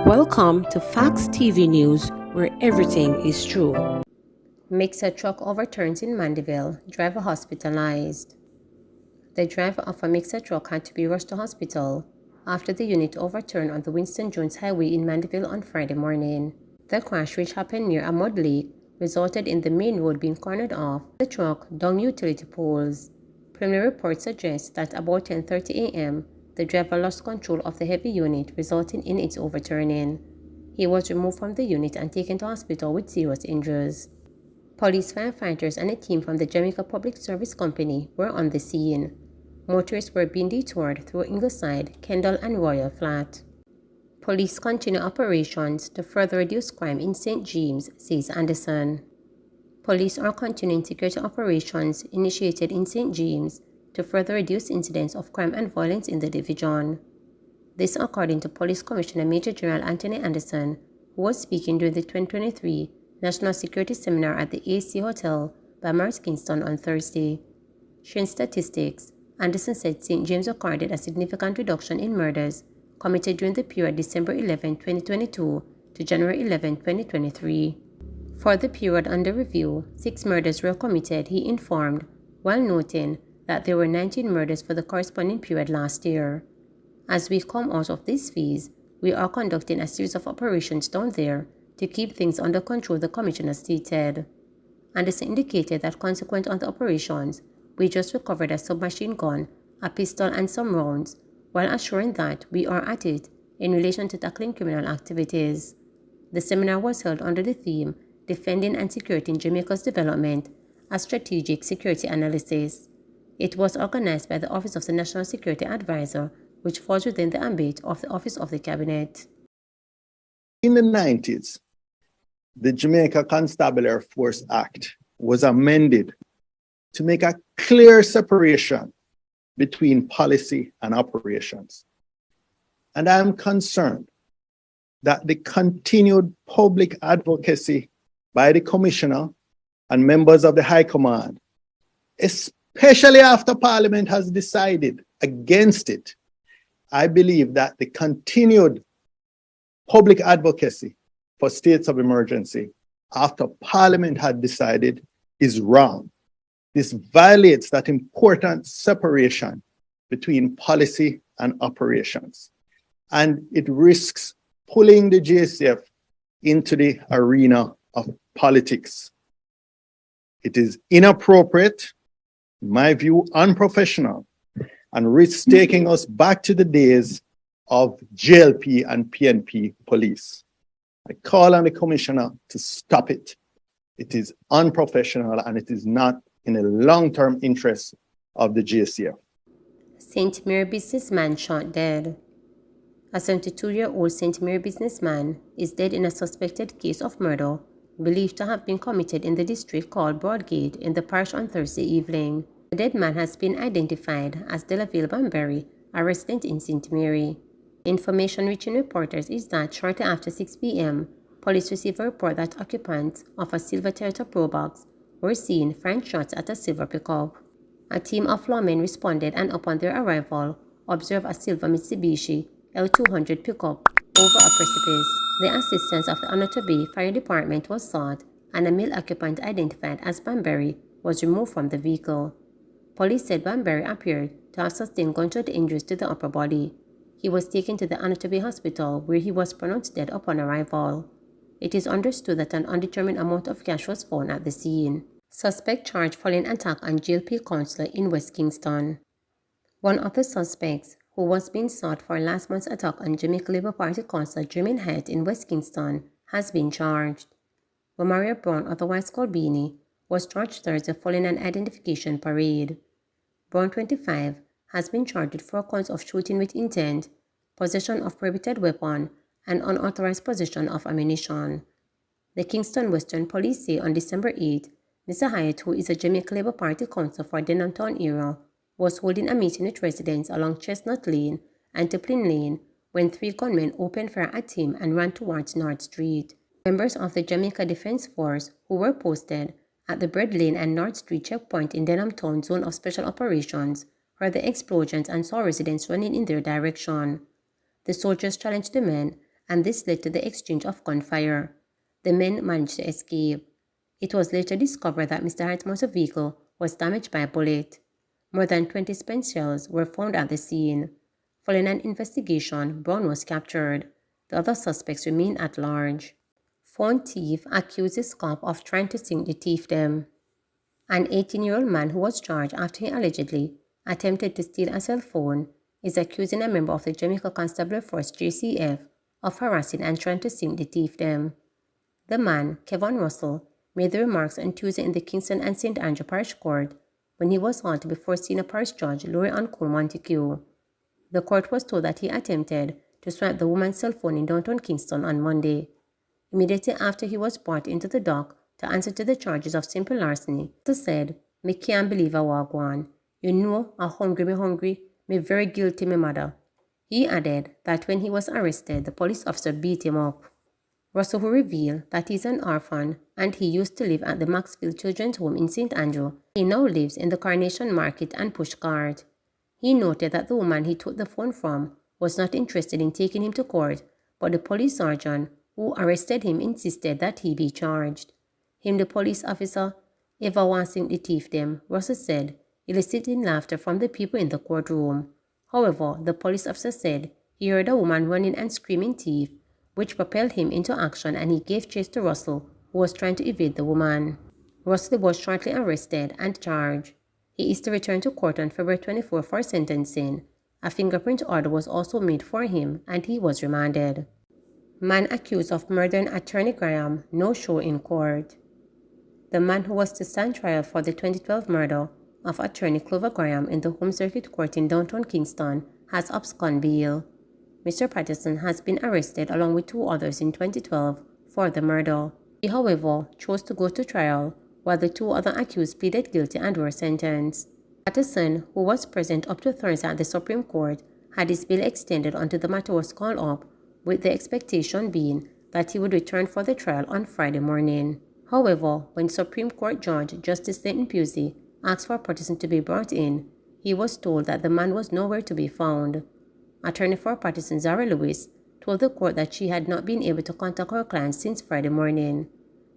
Welcome to Facts TV News, where everything is true. Mixer truck overturns in Mandeville, driver hospitalized. The driver of a mixer truck had to be rushed to hospital after the unit overturned on the Winston Jones Highway in Mandeville on Friday morning. The crash, which happened near a mud lake, resulted in the main road being cornered off, the truck down utility poles. Preliminary reports suggest that about 10:30 a.m., the driver lost control of the heavy unit, resulting in its overturning. He was removed from the unit and taken to hospital with serious injuries. Police, firefighters, and a team from the Jamaica Public Service Company were on the scene. Motorists were being detoured through Ingleside, Kendall, and Royal Flat. Police continue operations to further reduce crime in St. James, says Anderson. Police are continuing security operations initiated in St. James to further reduce incidents of crime and violence in the division. This according to Police Commissioner Major General Anthony Anderson, who was speaking during the 2023 National Security Seminar at the AC Hotel by Mars Kingston on Thursday. Sharing statistics, Anderson said St. James recorded a significant reduction in murders committed during the period December 11, 2022 to January 11, 2023. For the period under review, 6 murders were committed, he informed, while noting that there were 19 murders for the corresponding period last year. As we come out of this phase, we are conducting a series of operations down there to keep things under control, the commissioner stated. Anderson indicated that consequent on the operations, we just recovered a submachine gun, a pistol, and some rounds, while assuring that we are at it in relation to tackling criminal activities. The seminar was held under the theme Defending and Securing Jamaica's Development, a Strategic Security Analysis. It was organized by the Office of the National Security Advisor, which falls within the ambit of the Office of the Cabinet. In the 90s, the Jamaica Constabulary Force Act was amended to make a clear separation between policy and operations. And I am concerned that the continued public advocacy by the Commissioner and members of the High Command, especially after Parliament has decided against it, I believe that the continued public advocacy for states of emergency after Parliament had decided is wrong. This violates that important separation between policy and operations. And it risks pulling the JCF into the arena of politics. It is inappropriate, in my view, unprofessional, and risks taking us back to the days of JLP and PNP police. I call on the Commissioner to stop it. It is unprofessional and it is not in the long-term interest of the JCF. St. Mary businessman shot dead. A 72-year-old St. Mary businessman is dead in a suspected case of murder believed to have been committed in the district called Broadgate in the parish on Thursday evening. The dead man has been identified as Delaville Banbury, a resident in St. Mary. Information reaching reporters is that shortly after 6 p.m., police received a report that occupants of a silver Toyota Probox were seen firing shots at a silver pickup. A team of lawmen responded and upon their arrival, observed a silver Mitsubishi L200 pickup over a precipice. The assistance of the Onoto Bay Fire Department was sought and a male occupant identified as Banbury was removed from the vehicle. Police said Banbury appeared to have sustained gunshot injuries to the upper body. He was taken to the Onoto Bay Hospital where he was pronounced dead upon arrival. It is understood that an undetermined amount of cash was found at the scene. Suspect charged following attack on JLP councillor in West Kingston. One of the suspects, who was being sought for last month's attack on Jamaica Labour Party councillor Jermaine Hyatt in West Kingston, has been charged. Romario Brown, otherwise called Beanie, was charged Thursday following an identification parade. Brown, 25, has been charged with 4 counts of shooting with intent, possession of prohibited weapon, and unauthorized possession of ammunition. The Kingston Western Police say on December 8, Mr. Hyatt, who is a Jamaica Labour Party councillor for Denham Town area, was holding a meeting with residents along Chestnut Lane and Tiplin Lane when 3 gunmen opened fire at him and ran towards North Street. Members of the Jamaica Defence Force, who were posted at the Bread Lane and North Street checkpoint in Denham Town Zone of Special Operations, heard the explosions and saw residents running in their direction. The soldiers challenged the men and this led to the exchange of gunfire. The men managed to escape. It was later discovered that Mr. Hyatt's motor vehicle was damaged by a bullet. More than 20 spent shells were found at the scene. Following an investigation, Brown was captured. The other suspects remain at large. Phone thief accuses cop of trying to sink the thiefdom. An 18-year-old man who was charged after he allegedly attempted to steal a cell phone is accusing a member of the Jamaica Constabulary Force JCF of harassing and trying to sink the thiefdom. The man, Kevin Russell, made the remarks on Tuesday in the Kingston and St. Andrew Parish Court when he was hauled before Senior Parish Judge Laurie Ann Cole Montague. The court was told that he attempted to swipe the woman's cell phone in downtown Kingston on Monday. Immediately after he was brought into the dock to answer to the charges of simple larceny, he said, "Me can't believe I walk one. You know, I hungry, me very guilty, me mother." He added that when he was arrested, the police officer beat him up. Russell, who revealed that he's an orphan and he used to live at the Maxfield Children's Home in St. Andrew, he now lives in the Coronation Market and Pushcart. He noted that the woman he took the phone from was not interested in taking him to court, but the police sergeant who arrested him insisted that he be charged. Him, the police officer, ever want sink the thiefdom, Russell said, eliciting laughter from the people in the courtroom. However, the police officer said he heard a woman running and screaming thief, which propelled him into action, and he gave chase to Russell, who was trying to evade the woman. Russell was shortly arrested and charged. He is to return to court on February 24 for sentencing. A fingerprint order was also made for him, and he was remanded. Man accused of murdering Attorney Graham, no show in court. The man who was to stand trial for the 2012 murder of Attorney Clover Graham in the Home Circuit Court in downtown Kingston has absconded bail. Mr. Patterson has been arrested along with 2 others in 2012 for the murder. He, however, chose to go to trial, while the 2 other accused pleaded guilty and were sentenced. Patterson, who was present up to Thursday at the Supreme Court, had his bail extended until the matter was called up, with the expectation being that he would return for the trial on Friday morning. However, when Supreme Court Judge Justice Leighton Pusey asked for Patterson to be brought in, he was told that the man was nowhere to be found. Attorney for Patterson, Zara Lewis, told the court that she had not been able to contact her client since Friday morning.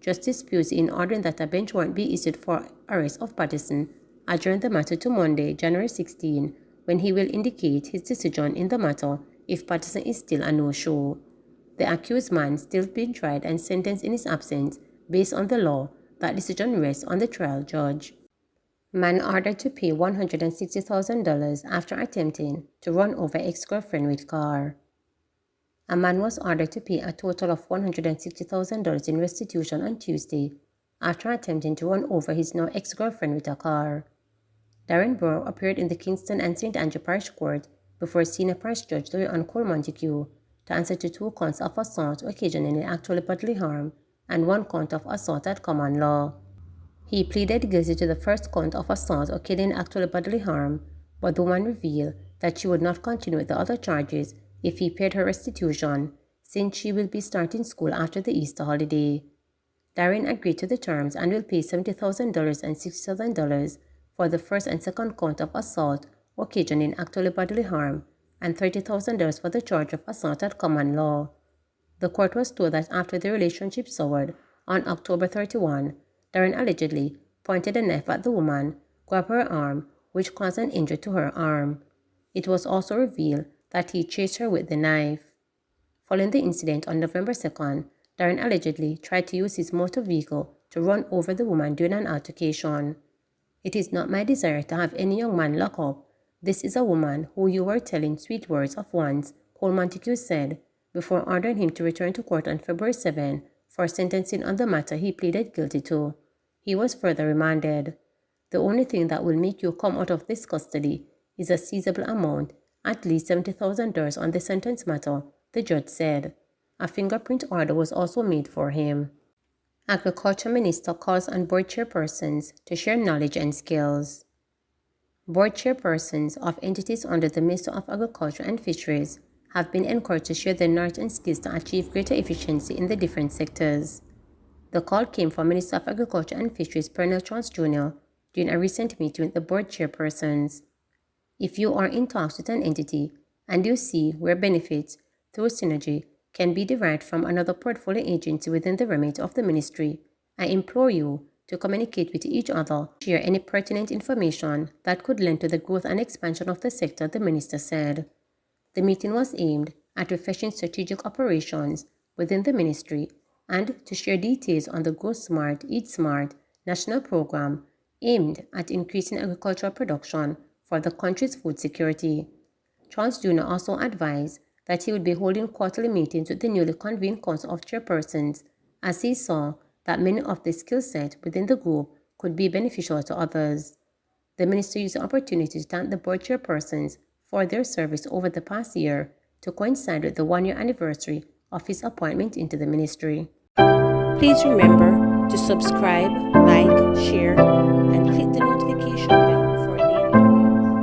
Justice Pusey, in ordering that a bench warrant be issued for arrest of Patterson, adjourned the matter to Monday, January 16, when he will indicate his decision in the matter if Patterson is still a no-show. The accused man still being tried and sentenced in his absence based on the law. That decision rests on the trial judge. Man ordered to pay $160,000 after attempting to run over ex-girlfriend with car. A man was ordered to pay a total of $160,000 in restitution on Tuesday after attempting to run over his now ex-girlfriend with a car. Darren Burrow appeared in the Kingston and St. Andrew Parish Court before Senior Parish Judge Laurie Ann Cole Montague to answer to 2 counts of assault occasioning actual bodily harm and 1 count of assault at common law. He pleaded guilty to the first count of assault occasioning actual bodily harm, but the woman revealed that she would not continue with the other charges if he paid her restitution, since she will be starting school after the Easter holiday. Darren agreed to the terms and will pay $70,000 and $60,000 for the first and second count of assault occasioning actual bodily harm, and $30,000 for the charge of assault at common law. The court was told that after the relationship soured on October 31, Darren allegedly pointed a knife at the woman, grabbed her arm, which caused an injury to her arm. It was also revealed that he chased her with the knife. Following the incident on November 2nd, Darren allegedly tried to use his motor vehicle to run over the woman during an altercation. "It is not my desire to have any young man locked up. This is a woman who you were telling sweet words of once," Cole Montague said, before ordering him to return to court on February 7 for sentencing on the matter he pleaded guilty to. He was further remanded. "The only thing that will make you come out of this custody is a seizable amount, at least $70,000 on the sentence matter," the judge said. A fingerprint order was also made for him. Agriculture Minister calls on board chairpersons to share knowledge and skills. Board chairpersons of entities under the Minister of Agriculture and Fisheries have been encouraged to share their knowledge and skills to achieve greater efficiency in the different sectors. The call came from Minister of Agriculture and Fisheries Pernell Chance Jr. during a recent meeting with the board chairpersons. If you are in talks with an entity and you see where benefits through synergy can be derived from another portfolio agency within the remit of the ministry. I implore you to communicate with each other, share any pertinent information that could lend to the growth and expansion of the sector, the minister said. The meeting was aimed at refreshing strategic operations within the ministry and to share details on the Grow Smart, Eat Smart national program aimed at increasing agricultural production for the country's food security. Charles Jr. also advised that he would be holding quarterly meetings with the newly convened Council of Chairpersons, as he saw that many of the skill set within the group could be beneficial to others. The minister used the opportunity to thank the board chairpersons for their service over the past year to coincide with the one-year anniversary of his appointment into the ministry. Please remember to subscribe, like, share, and click the notification bell